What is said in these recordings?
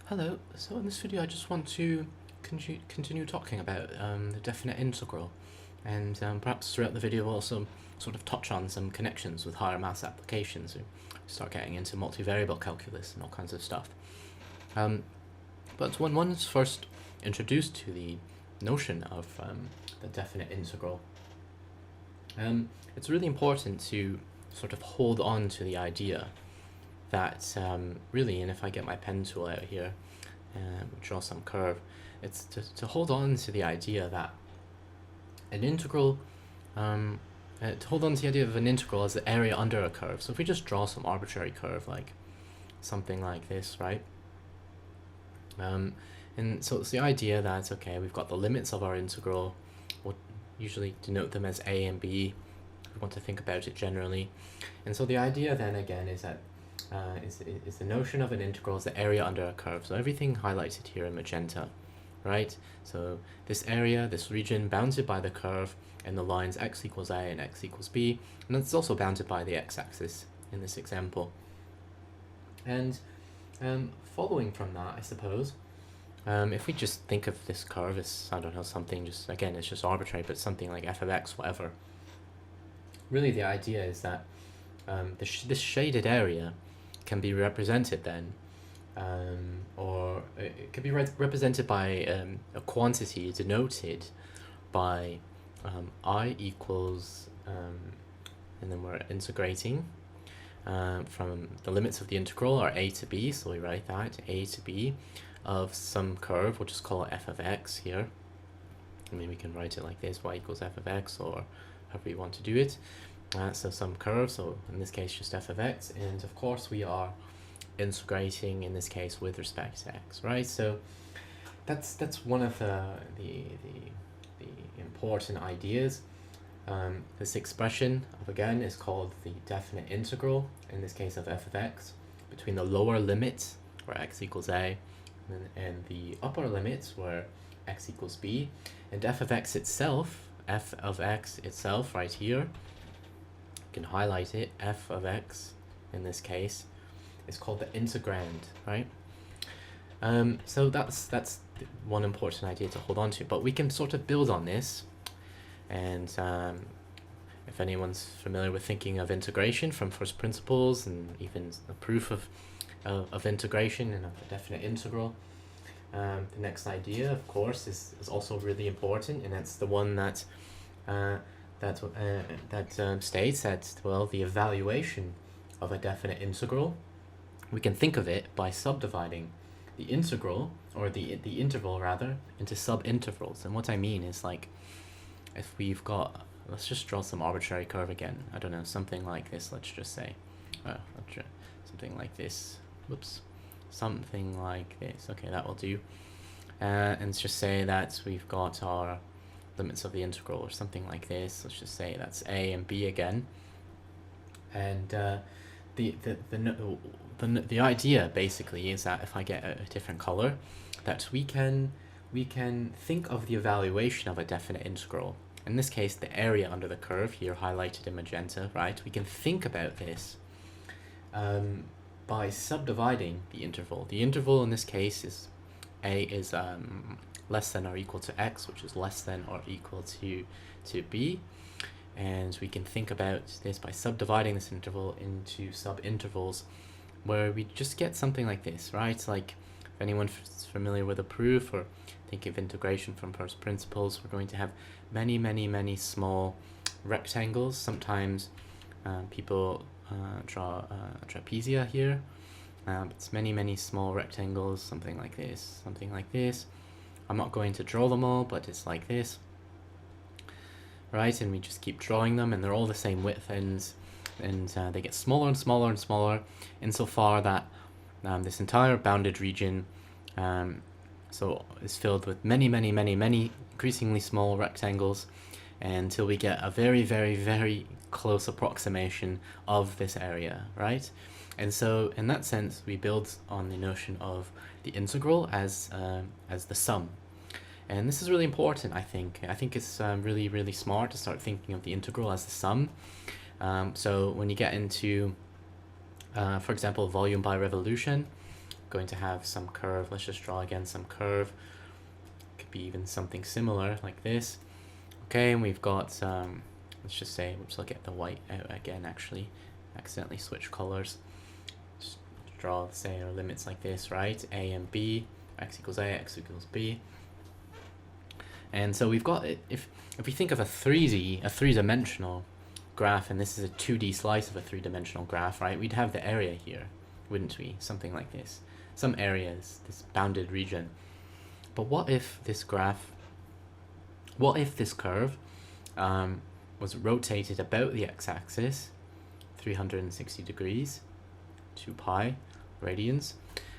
Hello, so in this video I just want to continue talking about the definite integral, and perhaps throughout the video also sort of touch on some connections with higher maths applications. We start getting into multivariable calculus and all kinds of stuff. But when one is first introduced to the notion of the definite integral, it's really important to sort of hold on to the idea that really, and if I get my pen tool out here and draw some curve, it's to hold on to the idea that an integral, to hold on to the idea of an integral as the area under a curve. So if we just draw some arbitrary curve, like something like this, right? And so it's the idea that, okay, we've got the limits of our integral. We'll usually denote them as a and b if we want to think about it generally. And so the idea then again is that is the notion of an integral as the area under a curve. So everything highlighted here in magenta, right? So this area, this region bounded by the curve and the lines x equals a and x equals b, and it's also bounded by the x-axis in this example. And following from that, I suppose, if we just think of this curve as, I don't know, something just, again, it's just arbitrary, but something like f of x, whatever. Really the idea is that this shaded area can be represented then, or it could be represented by a quantity denoted by I equals, and then we're integrating from the limits of the integral are a to b, so we write that, a to b, of some curve, we'll just call it f of x here. I mean, we can write it like this, y equals f of x, or however you want to do it. So some curve, so in this case just f of x, and of course we are integrating in this case with respect to x, right? So that's one of the important ideas. This expression of, again, is called the definite integral, in this case of f of x, between the lower limit where x equals a and the upper limit where x equals b, and f of x itself, right here, can highlight it, f of x in this case is called the integrand, right? So that's one important idea to hold on to, but we can sort of build on this, and if anyone's familiar with thinking of integration from first principles and even a proof of integration and of the definite integral, the next idea, of course, is also really important, and that's the one that states that, well, the evaluation of a definite integral, we can think of it by subdividing the integral, or the interval rather, into subintervals. And what I mean is, like, if we've got, let's just draw some arbitrary curve again, I don't know, something like this, let's just say, something like this, whoops, something like this, okay, that will do. And let's just say that we've got our limits of the integral or something like this. Let's just say that's a and b again, and the idea basically is that if I get a different color, that we can think of the evaluation of a definite integral, in this case the area under the curve here highlighted in magenta, right? We can think about this by subdividing the interval. The interval in this case is a is less than or equal to x, which is less than or equal to b, and we can think about this by subdividing this interval into subintervals, where we just get something like this, right? Like, if anyone's familiar with a proof or think of integration from first principles, we're going to have many small rectangles. Sometimes people draw trapezia here. It's many small rectangles, something like this, something like this. I'm not going to draw them all, but it's like this, right? And we just keep drawing them, and they're all the same width, and they get smaller and smaller and smaller, insofar that this entire bounded region so is filled with many increasingly small rectangles, until we get a very close approximation of this area, right? And so in that sense, we build on the notion of the integral as the sum. And this is really important, I think. I think it's really smart to start thinking of the integral as the sum. So when you get into, for example, volume by revolution, going to have some curve. Let's just draw again some curve. Could be even something similar like this. Okay, and we've got, let's just say, oops, I'll get the white out again actually. Accidentally switch colors. Just draw, say, our limits like this, right? A and B, x equals A, x equals B. And so we've got it, if we think of a 3-dimensional graph, and this is a 2D slice of a 3-dimensional graph, right? We'd have the area here, wouldn't we? Something like this. Some areas, this bounded region. But what if this curve was rotated about the x-axis, 360 degrees, 2 pi radians?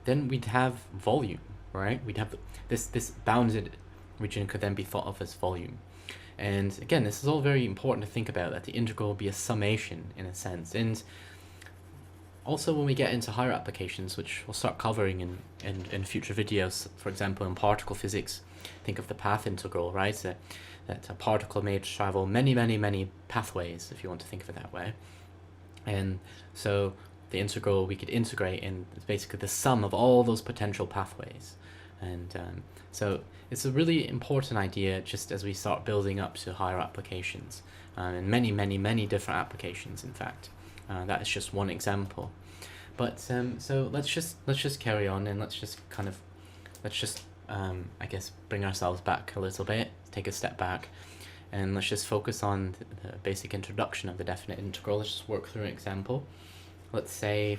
Then we'd have volume, right? We'd have this bounded region could then be thought of as volume. And again, this is all very important to think about, that the integral will be a summation in a sense. And also when we get into higher applications, which we'll start covering in future videos, for example, in particle physics, think of the path integral, right? That a particle may travel many pathways, if you want to think of it that way. And so the integral we could integrate in is basically the sum of all those potential pathways. And so it's a really important idea just as we start building up to higher applications, and many different applications, in fact. That is just one example. But so let's just carry on, and let's just I guess bring ourselves back a little bit, take a step back, and let's just focus on the basic introduction of the definite integral. Let's just work through an example. Let's say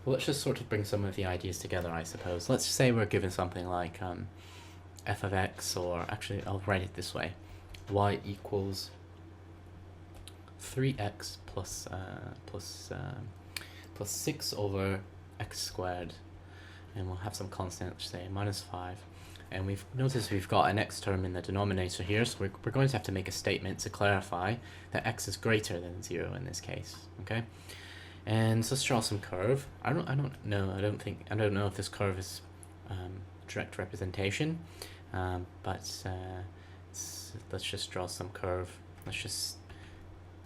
well, let's just sort of bring some of the ideas together, I suppose. Let's say we're given something like f of x, or actually I'll write it this way: y equals 3x plus 6 over x squared, and we'll have some constant, let's say minus 5. And we've noticed we've got an x term in the denominator here, so we're going to have to make a statement to clarify that x is greater than 0 in this case. Okay. And so let's draw some curve. I don't know if this curve is direct representation, but let's just draw some curve. Let's just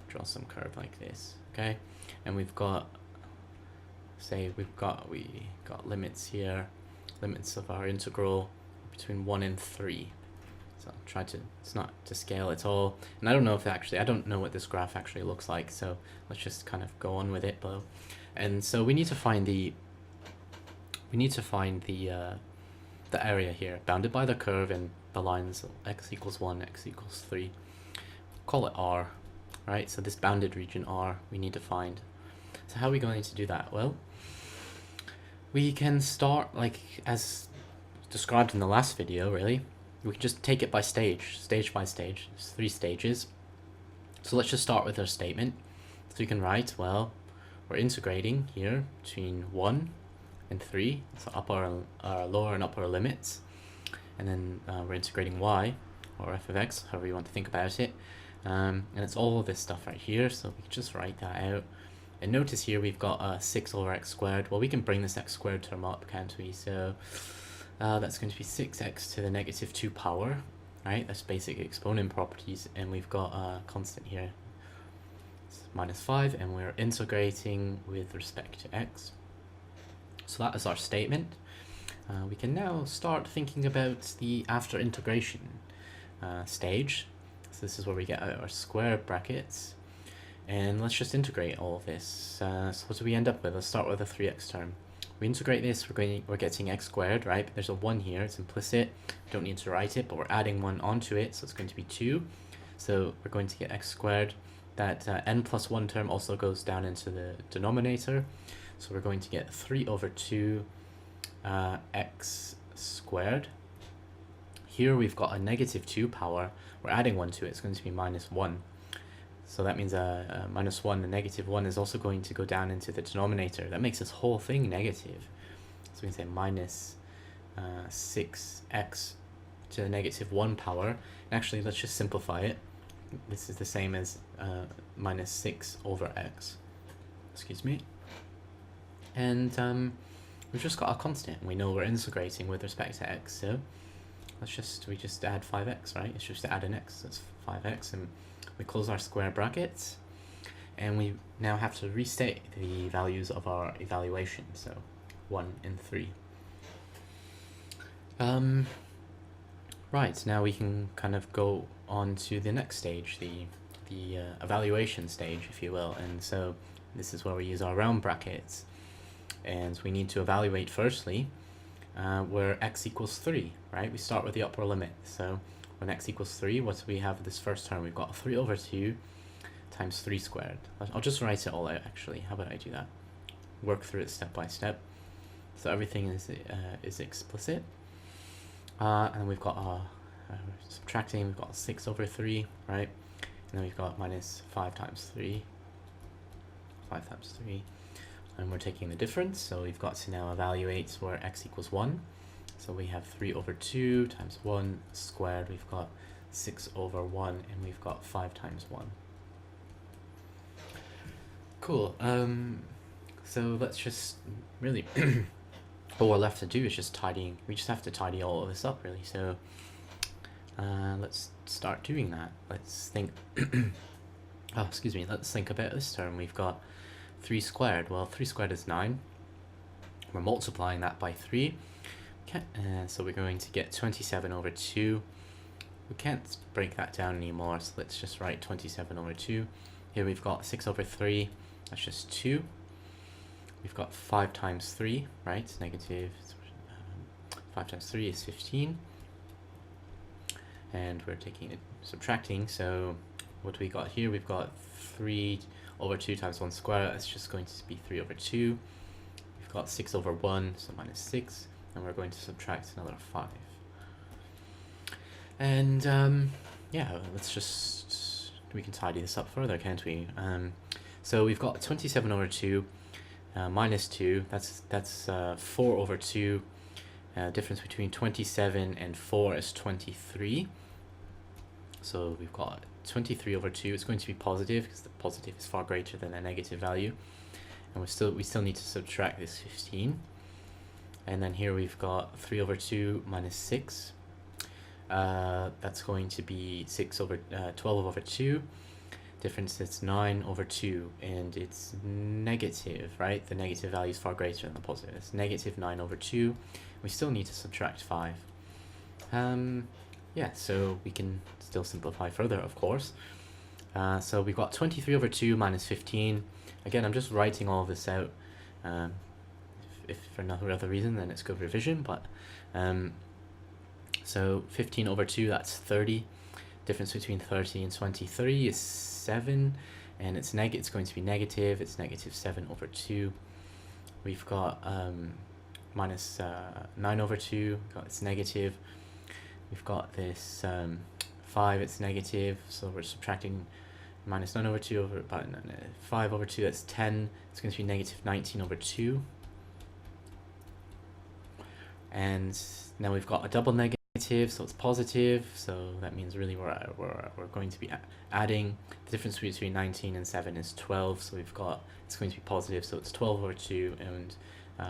draw some curve like this, okay? And we've got, say we got limits here, limits of our integral between 1 and 3. So I'll try to, it's not to scale at all. And I don't know if I don't know what this graph actually looks like, so let's just kind of go on with it below. And so we need to find the area here, bounded by the curve and the lines x equals 1, x equals 3. Call it R, right? So this bounded region R we need to find. So how are we going to do that? Well, we can start like as described in the last video, really. We can just take it by stage by stage. There's 3 stages. So let's just start with our statement. So we can write, well, we're integrating here between 1 and 3. So up our lower and upper limits. And then we're integrating y, or f of x, however you want to think about it. And it's all this stuff right here, so we can just write that out. And notice here we've got 6 over x squared. Well, we can bring this x squared term up, can't we? So that's going to be 6x to the negative 2 power, right? That's basic exponent properties, and we've got a constant here. It's minus 5, and we're integrating with respect to x. So that is our statement. We can now start thinking about the after integration stage. So this is where we get out our square brackets, and let's just integrate all of this. So what do we end up with? Let's start with a 3x term. We integrate this, we're getting x squared, right? But there's a 1 here, it's implicit. We don't need to write it, but we're adding 1 onto it, so it's going to be 2. So we're going to get x squared. That n plus 1 term also goes down into the denominator. So we're going to get 3 over 2 x squared. Here we've got a negative 2 power. We're adding 1 to it, it's going to be minus 1. So that means minus 1, the negative 1 is also going to go down into the denominator. That makes this whole thing negative. So we can say minus 6x to the negative 1 power. And actually, let's just simplify it. This is the same as minus 6 over x. Excuse me. And we've just got a constant. We know we're integrating with respect to x. So we just add 5x, right? It's just to add an x. That's 5x, and we close our square brackets. and we now have to restate the values of our evaluation, so 1 and 3. Right, now we can kind of go on to the next stage, the evaluation stage, if you will. And so this is where we use our round brackets, and we need to evaluate firstly where x equals 3, right? We start with the upper limit. So when x equals 3, what do we have this first term? We've got 3 over 2 times 3 squared. I'll just write it all out, actually. How about I do that? Work through it step by step. So everything is explicit. And we've got subtracting, we've got 6 over 3, right? And then we've got minus 5 times 3. 5 times 3. And we're taking the difference, so we've got to now evaluate where x equals 1. So we have 3 over 2 times 1 squared. We've got 6 over 1, and we've got 5 times 1. Cool. So let's just really... all we're left to do is just tidying. We just have to tidy all of this up, really. So let's start doing that. Let's think... oh, excuse me. Let's think about this term. We've got 3 squared. Well, 3 squared is 9. We're multiplying that by 3. Okay, so we're going to get 27 over 2. We can't break that down anymore, so let's just write 27 over 2. Here we've got 6 over 3. That's just 2. We've got 5 times 3, right? Negative 5 times 3 is 15. And we're taking it, subtracting, so what do we got here? We've got 3 over 2 times 1 square. That's just going to be 3 over 2. We've got 6 over 1, so minus 6. And we're going to subtract another 5. And yeah, let's just... we can tidy this up further, can't we? So we've got 27 over 2. Minus 2, that's 4 over 2. Difference between 27 and 4 is 23. So we've got 23 over 2. It's going to be positive because the positive is far greater than a negative value. And we still need to subtract this 15. And then here we've got 3 over 2 minus 6. That's going to be 12 over 2. Difference is 9 over 2, and it's negative, right? The negative value is far greater than the positive. It's negative 9 over 2. We still need to subtract 5. Yeah, so we can still simplify further, of course. So we've got 23 over 2 minus 15. Again, I'm just writing all of this out. If for no other reason, then it's good revision. But so 15 over 2, that's 30. Difference between 30 and 23 is 7, and it's going to be negative. It's negative 7 over 2. We've got minus 9 over 2. It's negative. We've got this 5. It's negative. So we're subtracting minus 9 over 2 over 5 over 2. That's 10. It's going to be negative 19 over 2. And now we've got a double negative. So it's positive, so that means really we're going to be adding. The difference between 19 and 7 is 12, so it's going to be positive, so it's 12 over 2, and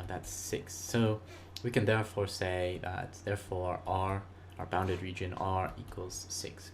that's 6. So we can therefore say that therefore R, our bounded region R, equals 6.